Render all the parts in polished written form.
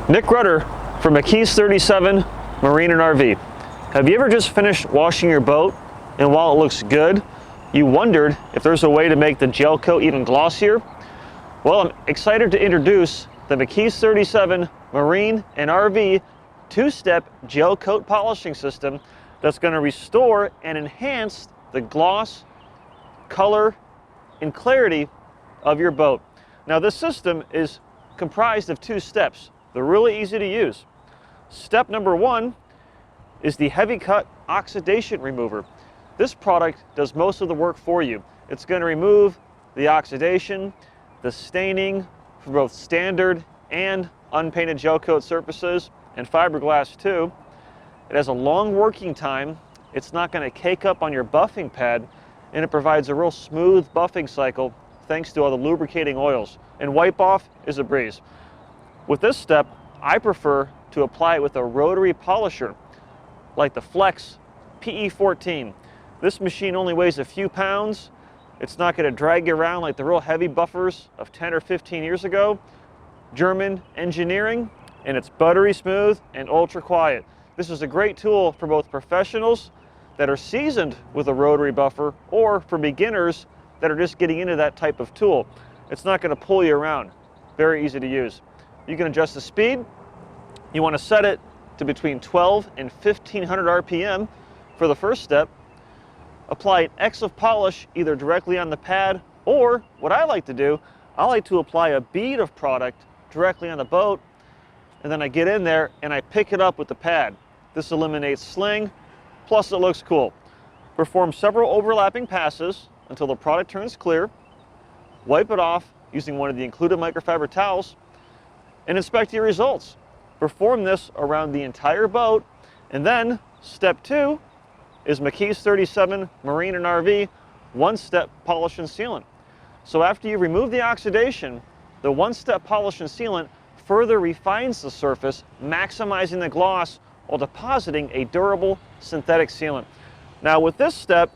Nick Rudder from MCKEE'S 37 Marine and RV. Have you ever just finished washing your boat and while it looks good, you wondered if there's a way to make the gel coat even glossier? Well, I'm excited to introduce the MCKEE'S 37 Marine and RV two-step gel coat polishing system that's going to restore and enhance the gloss, color, and clarity of your boat. Now, this system is comprised of two steps. They're really easy to use. Step number one is the heavy cut oxidation remover. This product does most of the work for you. It's going to remove the oxidation, the staining for both standard and unpainted gel coat surfaces, and fiberglass too. It has a long working time. It's not going to cake up on your buffing pad, and it provides a real smooth buffing cycle thanks to all the lubricating oils. And wipe off is a breeze. With this step, I prefer to apply it with a rotary polisher like the Flex PE14. This machine only weighs a few pounds. It's not going to drag you around like the real heavy buffers of 10 or 15 years ago. German engineering, and it's buttery smooth and ultra quiet. This is a great tool for both professionals that are seasoned with a rotary buffer or for beginners that are just getting into that type of tool. It's not going to pull you around. Very easy to use. You can adjust the speed. You want to set it to between 12 and 1500 RPM for the first step. Apply an X of polish either directly on the pad, or what I like to do, I like to apply a bead of product directly on the boat, and then I get in there and I pick it up with the pad. This eliminates sling, plus it looks cool. Perform several overlapping passes until the product turns clear. Wipe it off using one of the included microfiber towels, and inspect your results. Perform this around the entire boat, and then step two is MCKEE'S 37 Marine and RV one-step polish and sealant. So after you remove the oxidation, the one-step polish and sealant further refines the surface, maximizing the gloss while depositing a durable synthetic sealant. Now with this step,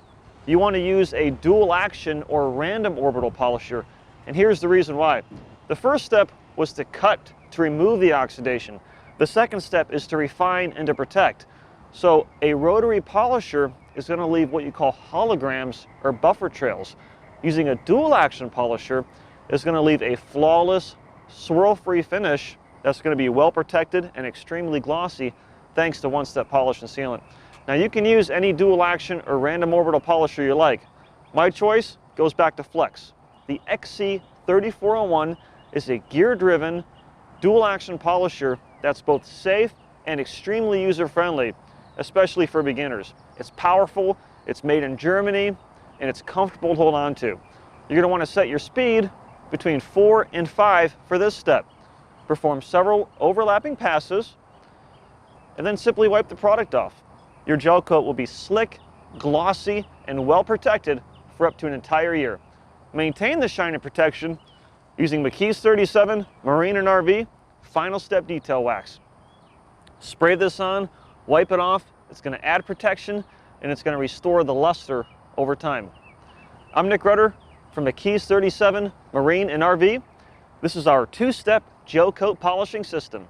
you want to use a dual action or random orbital polisher, and here's the reason why. The first step was to cut to remove the oxidation. The second step is to refine and to protect. So a rotary polisher is going to leave what you call holograms or buffer trails. Using a dual action polisher is going to leave a flawless, swirl-free finish that's going to be well protected and extremely glossy thanks to one-step polish and sealant. Now you can use any dual action or random orbital polisher you like. My choice goes back to Flex. The XC3401 is a gear-driven dual action polisher that's both safe and extremely user-friendly, especially for beginners. It's powerful, it's made in Germany, and it's comfortable to hold on to. You're going to want to set your speed between 4 and 5 for this step. Perform several overlapping passes, and then simply wipe the product off. Your gel coat will be slick, glossy, and well protected for up to an entire year. Maintain the shine and protection using MCKEE'S 37 Marine and RV final step detail wax. Spray this on, wipe it off. It's going to add protection, and it's going to restore the luster over time. I'm Nick Rudder from MCKEE'S 37 Marine and RV. This is our two-step gel coat polishing system.